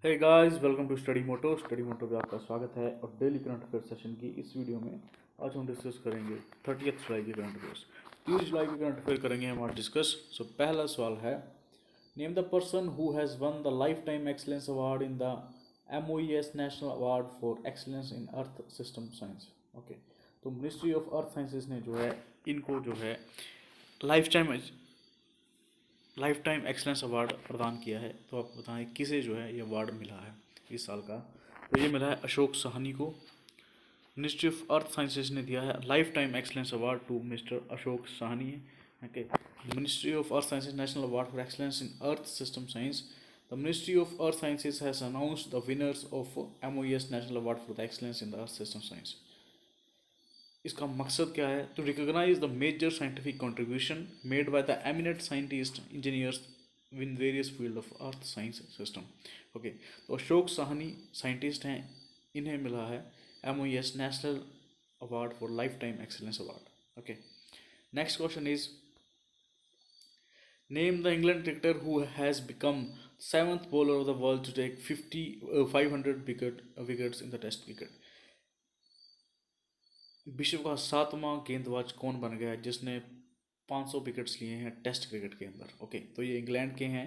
Hey guys, welcome to study moto पे आपका स्वागत है। और डेली करंट अफेयर सेशन की इस वीडियो में आज हम डिस्कस करेंगे 30 जुलाई के करंट अफेयर्स। 30 जुलाई के करंट अफेयर करेंगे हम आज डिस्कस। सो पहला सवाल है, name the person who has won the life time excellence award in the MOES national award for excellence in earth system science. Okay, तो मिनिस्ट्री ऑफ अर्थ साइंसेज ने जो है इनको जो है लाइफ टाइम एक्सलेंस अवार्ड प्रदान किया है। तो आप बताएं किसे जो है ये अवार्ड मिला है इस साल का। तो ये मिला है अशोक साहनी को। मिनिस्ट्री ऑफ अर्थ साइंसेज ने दिया है lifetime excellence award to mister Ashok Sahni. Okay, ministry of earth sciences national award for excellence in earth system science. The ministry of earth sciences has announced the winners of MOES national award for the excellence in the earth system science. इसका मकसद क्या है? To recognise the major scientific contribution made by the eminent scientist engineers in various field of earth science system. Okay, तो Ashok Sahni scientist हैं, इन्हें मिला है MOES national award for lifetime excellence award. Okay, next question is, name the England cricketer who has become seventh bowler of the world to take 500 wickets in the test cricket. विश्व का 7वां गेंदबाज कौन बन गया है जिसने 500 wickets लिए हैं टेस्ट क्रिकेट के अंदर? ओके, तो ये इंग्लैंड के हैं,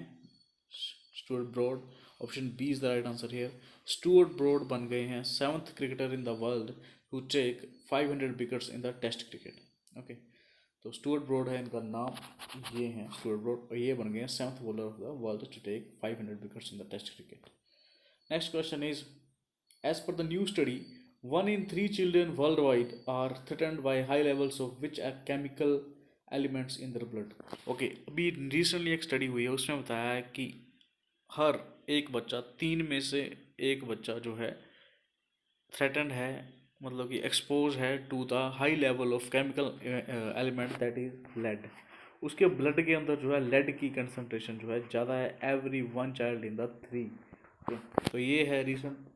Stuart Broad. Option B is the right answer here. Stuart Broad बन गए हैं 7th cricketer in the world who take 500 wickets in the test cricket. Okay, तो स्टुअर्ट ब्रॉड है इनका नाम, ये हैं स्टुअर्ट ब्रॉड, और ये बन गए हैं 7th bowler of the world to take 500 wickets in the test cricket. Next question is, as per the new study, 1 in 3 children worldwide are threatened by high levels of which are chemical elements in their blood? Okay, अभी recently एक study हुई है, उसमें बताया है कि हर एक बच्चा, 3 में से एक बच्चा जो है थ्रेटन्ड है, मतलब कि एक्सपोज है to the high level of chemical element that is lead. उसके ब्लड के अंदर जो है लेड की कंसनट्रेशन जो है ज़्यादा है एवरी 1 चाइल्ड इन द 3। तो ये है रिसेंट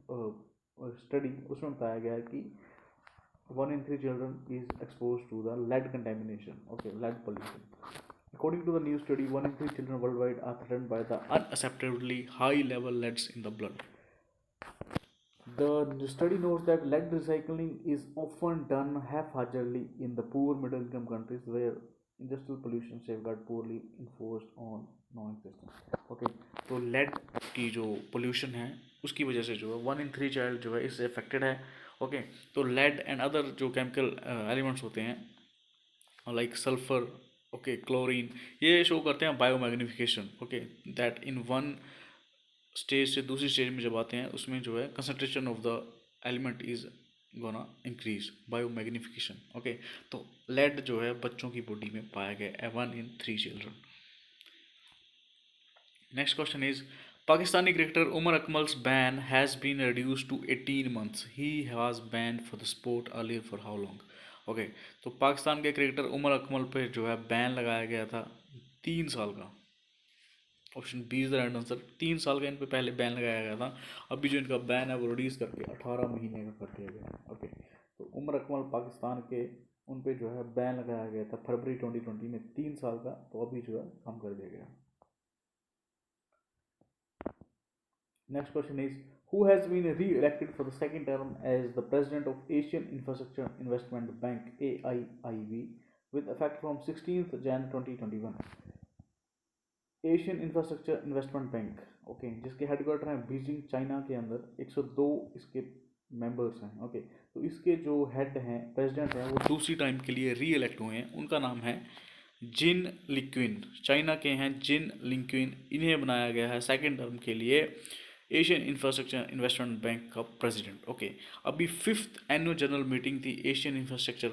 स्टडी, उसमें बताया गया है कि 1 in 3 children is exposed to the lead contamination, okay, lead pollution. According to the new study, 1 in 3 children worldwide are threatened by the unacceptably high level leads in the blood. The study notes that lead recycling is often done haphazardly in the poor middle income countries where industrial pollution safeguard poorly enforced on non-existent. Okay, तो lead की जो pollution है उसकी वजह से जो है 1 in 3 child जो है इससे अफेक्टेड है। ओके, तो लेड एंड अदर जो केमिकल एलिमेंट्स होते हैं लाइक सल्फर, ओके, क्लोरीन, ये शो करते हैं biomagnification. Okay, that in one stage से दूसरी स्टेज में जब आते हैं उसमें जो है concentration of the element is gonna increase, biomagnification. Okay, तो लेड जो है बच्चों की बॉडी में पाया गया 1 in 3 children. Next question is, Pakistani cricketer Umar Akmal's ban has been reduced to 18 months. He was banned for the sport earlier for how long? Okay, तो पाकिस्तान के क्रिकेटर उमर अकमल पे जो है बैन लगाया गया था 3 साल का। Option B is the right answer. 3 साल का इन पे पहले बैन लगाया गया था, अभी जो इनका बैन है वो रिड्यूस करके 18 महीने का कर दिया गया है। ओके, तो उमर अकमल पाकिस्तान के, उन पे जो है बैन लगाया गया था फरवरी 2020 में 3 साल का, तो अभी जो है कम कर दिया गया। Next question is, who has been re-elected for the second term as the president of Asian Infrastructure Investment Bank AIIB with effect from 16th Jan 2021? Asian infrastructure investment bank, okay, जिसके हेडक्वार्टर हैं Beijing China के अंदर, 102 इसके members हैं। Okay, तो इसके जो head हैं, प्रेसिडेंट हैं, वो दूसरी टाइम के लिए री इलेक्ट हुए हैं। उनका नाम है जिन लिक्विन, चाइना के हैं जिन लिक्विन। इन्हें बनाया गया है सेकेंड टर्म के लिए एशियन इंफ्रास्ट्रक्चर इन्वेस्टमेंट बैंक का प्रेसिडेंट। ओके, अभी 5th एनुअल जनरल मीटिंग थी एशियन इंफ्रास्ट्रक्चर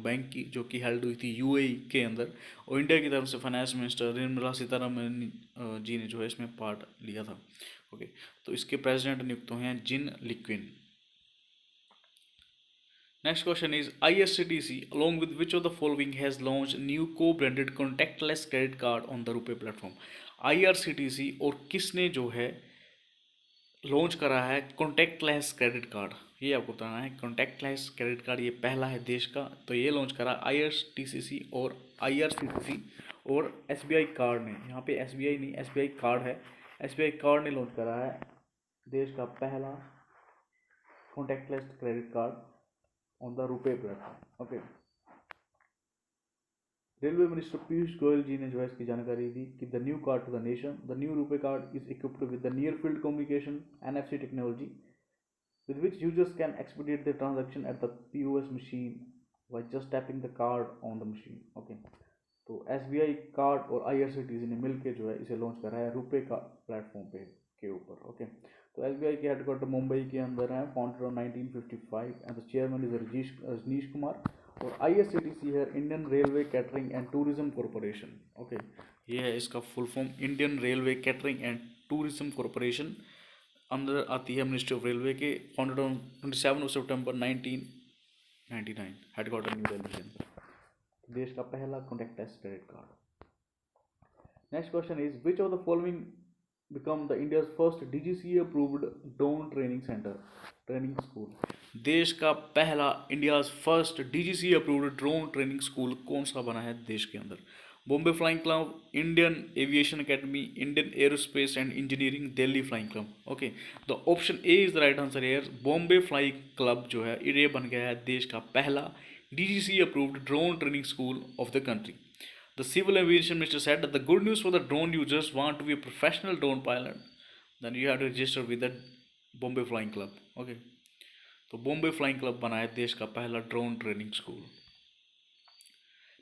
बैंक की, जो कि हेल्ड हुई थी UAE के अंदर, और इंडिया की तरफ से फाइनेंस मिनिस्टर निर्मला सीतारमन जी ने जो है इसमें पार्ट लिया था। ओके, तो इसके प्रेसिडेंट नियुक्त हुए हैं जिन लिक्विन। Next question is, IRCTC along with which of the following has launched new co-branded contactless credit card on the RuPay platform? IRCTC और किसने जो है लॉन्च करा है कॉन्टैक्टलेस क्रेडिट कार्ड? ये आपको बताना है। कॉन्टैक्टलेस क्रेडिट कार्ड ये पहला है देश का, तो ये लॉन्च करा IRCTC और IRCTC और SBI कार्ड ने। यहाँ पे SBI नहीं, SBI कार्ड है, SBI कार्ड ने लॉन्च करा है देश का पहला contactless credit card on the RuPay platform. Okay, railway minister Piyush Goyal ji ने जो है इसकी जानकारी दी कि the new card to the nation, the new RuPay card is equipped with the near field communication NFC technology with which users can expedite their transaction at the POS machine by just tapping the card on the machine। Okay, तो SBI card और IRCTC ने मिलकर जो है इसे launch करा है रुपे का प्लेटफॉर्म पे के ऊपर। ओके, तो SBI के हेडक्वार्टर मुंबई के अंदर है, founded on 1955 and the chairman is Rajneesh Kumar. और IRCTC है Indian railway catering and tourism corporation. Okay, ये है इसका full form, Indian railway catering and tourism corporation, अंदर आती है मिनिस्ट्री ऑफ रेलवे के, फाउंडेड ऑन 27 सितंबर 1999, हेडक्वार्टर न्यू दिल्ली के अंदर। देश का पहला contactless credit card. Next question is which of the following become the India's first DGCA approved drone training centre training school. देश का पहला India's first DGCA approved drone training school कौन सा बना है देश के अंदर? Bombay flying club, Indian aviation academy, Indian aerospace and engineering, Delhi flying club. Okay, the option A is the right answer here. Bombay flying club जो है ये बन गया है देश का पहला DGCA approved drone training school of the country. The civil aviation minister said that the good news for the drone users want to be a professional drone pilot, then you have to register with the Bombay Flying Club। Okay, तो Bombay flying club बना है देश का पहला drone training school.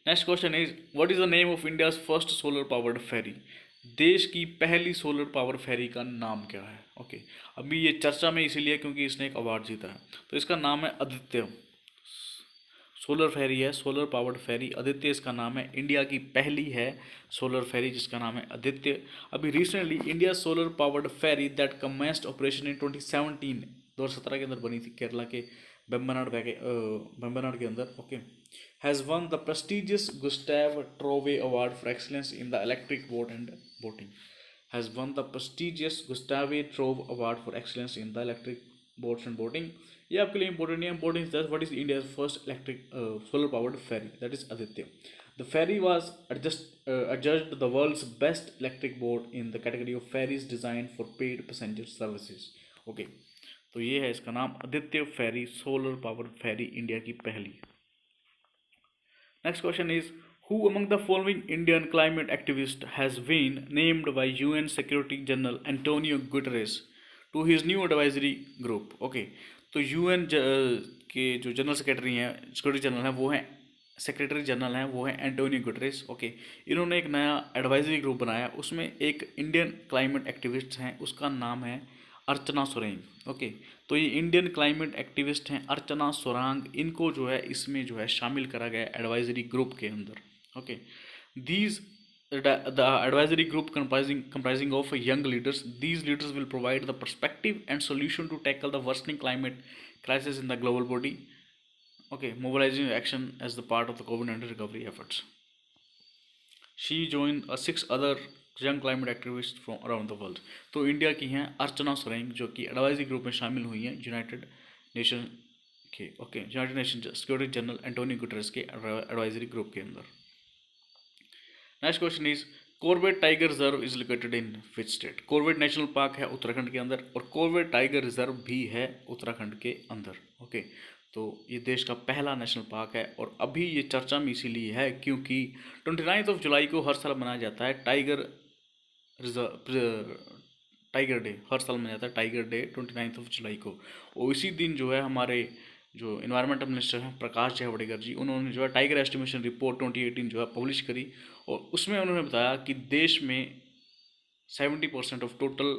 Next question is what is the name of India's first solar powered ferry. देश की पहली solar power फेरी का नाम क्या है? ओके, अभी ये चर्चा में इसीलिए क्योंकि इसने एक अवार्ड जीता है, तो इसका नाम है आदित्य। सोलर फेरी है, सोलर पावर्ड फेरी, आदित्य इसका नाम है। इंडिया की पहली है सोलर फेरी जिसका नाम है आदित्य। अभी recently India solar powered ferry that commenced operation in 2017 के अंदर बनी थी, केरला के बेम्बनाड के अंदर। Okay, has won the prestigious Gustave Trouvé award for excellence in the electric boat and boating. Has won the prestigious Gustave Trouvé award for excellence in the electric boats and boating. ये आपके लिए important है। Important is that what is India first electric solar powered ferry, that is Aditya. The ferry was adjudged the world's best electric boat in the category of ferries designed for paid passenger services। Okay, तो ये है इसका नाम आदित्य फेरी, solar powered फेरी, India की पहली। Next question is who among the following Indian climate activist has been named by UN Secretary General Antonio Guterres to his new advisory group। Okay, तो UN के जो जनरल सेक्रेटरी हैं, security general हैं, वो हैं secretary general हैं, वो हैं एंटोनियो गुटरेस। ओके, इन्होंने एक नया एडवाइजरी ग्रुप बनाया, उसमें एक इंडियन क्लाइमेट एक्टिविस्ट हैं, उसका नाम है अर्चना सुरैंग। ओके, तो ये इंडियन क्लाइमेट एक्टिविस्ट हैं अर्चना सुरांग, इनको जो है इसमें जो है शामिल करा गया एडवाइजरी ग्रुप के अंदर। Okay, these the advisory group comprising of young leaders. These leaders will provide the perspective and solution to tackle the worsening climate crisis in the global body. Okay, mobilizing action as the part of the COVID-19 recovery efforts. She joined 6 other young climate activists from around the world। तो India की हैं अर्चना सुरैंग जो कि advisory group में शामिल हुई हैं United nation के। Okay, United nation security general Antonio Guterres के एडवाइजरी ग्रुप के अंदर। Next question is Corbett tiger reserve is located in which state. Corbett national park है उत्तराखंड के अंदर और कॉर्बेट टाइगर रिजर्व भी है उत्तराखंड के अंदर। ओके, तो ये देश का पहला नेशनल पार्क है और अभी ये चर्चा में इसीलिए है क्योंकि 29 जुलाई को हर साल मनाया जाता है टाइगर डे, हर साल मनाया जाता है टाइगर डे 29 जुलाई को। और इसी दिन जो है हमारे जो इन्वायरमेंटल मिनिस्टर हैं प्रकाश जावड़ेकर जी, उन्होंने जो है टाइगर एस्टिमेशन रिपोर्ट 2018 जो है पब्लिश करी और उसमें उन्होंने बताया कि देश में 70% ऑफ टोटल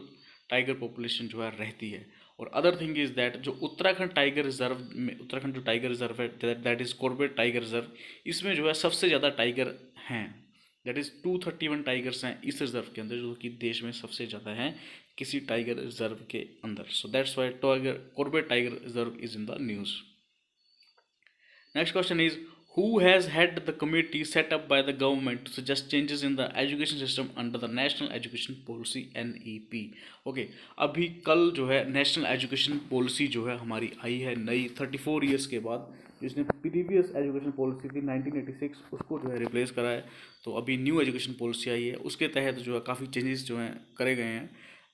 टाइगर पॉपुलेशन जो है रहती है। और अदर थिंग इज़ दैट जो उत्तराखंड टाइगर रिजर्व में, उत्तराखंड जो टाइगर रिजर्व है that is Corbett tiger reserve, इसमें जो है सबसे ज़्यादा टाइगर हैं, दैट इज़ 231 टाइगर्स हैं इस रिजर्व के अंदर, जो कि देश में सबसे ज़्यादा हैं किसी टाइगर रिजर्व के अंदर। So that's why Corbett tiger reserve is in the news. Next question is who has head the committee set up by the government to suggest changes in the education system under the National Education Policy NEP। Okay, अभी कल जो है national education policy जो है हमारी आई है नई 34 years के बाद, जिसने प्रीवियस एजुकेशन पॉलिसी थी 1986 उसको जो है रिप्लेस करा है। तो अभी न्यू एजुकेशन पॉलिसी आई है, उसके तहत जो है काफ़ी चेंजेस जो हैं करे गए हैं।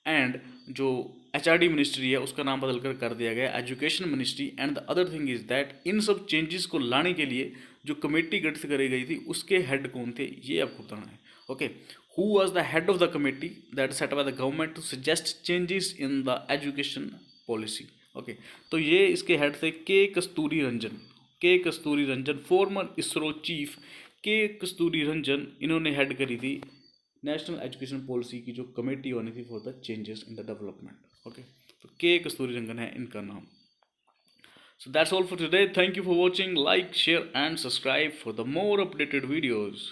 एंड जो HRD मिनिस्ट्री है उसका नाम बदल कर दिया गया education ministry. And the other thing is that in सब चेंजेस को लाने के लिए जो कमेटी गठित करी गई थी उसके हेड कौन थे, ये आपको बताना है। Okay, who was the head of the committee that set by the government to suggest changes in the education policy. Okay, तो ये इसके हेड थे K Kasturi Ranjan. K Kasturi Ranjan former ISRO chief K Kasturi Ranjan, इन्होंने हेड करी थी नेशनल एजुकेशन पॉलिसी की जो committee होनी थी for the changes in the development. Okay, तो के कस्तूरी रंगन है इनका नाम। So that's all for today. Thank you for watching. Like, share and subscribe for the more updated videos.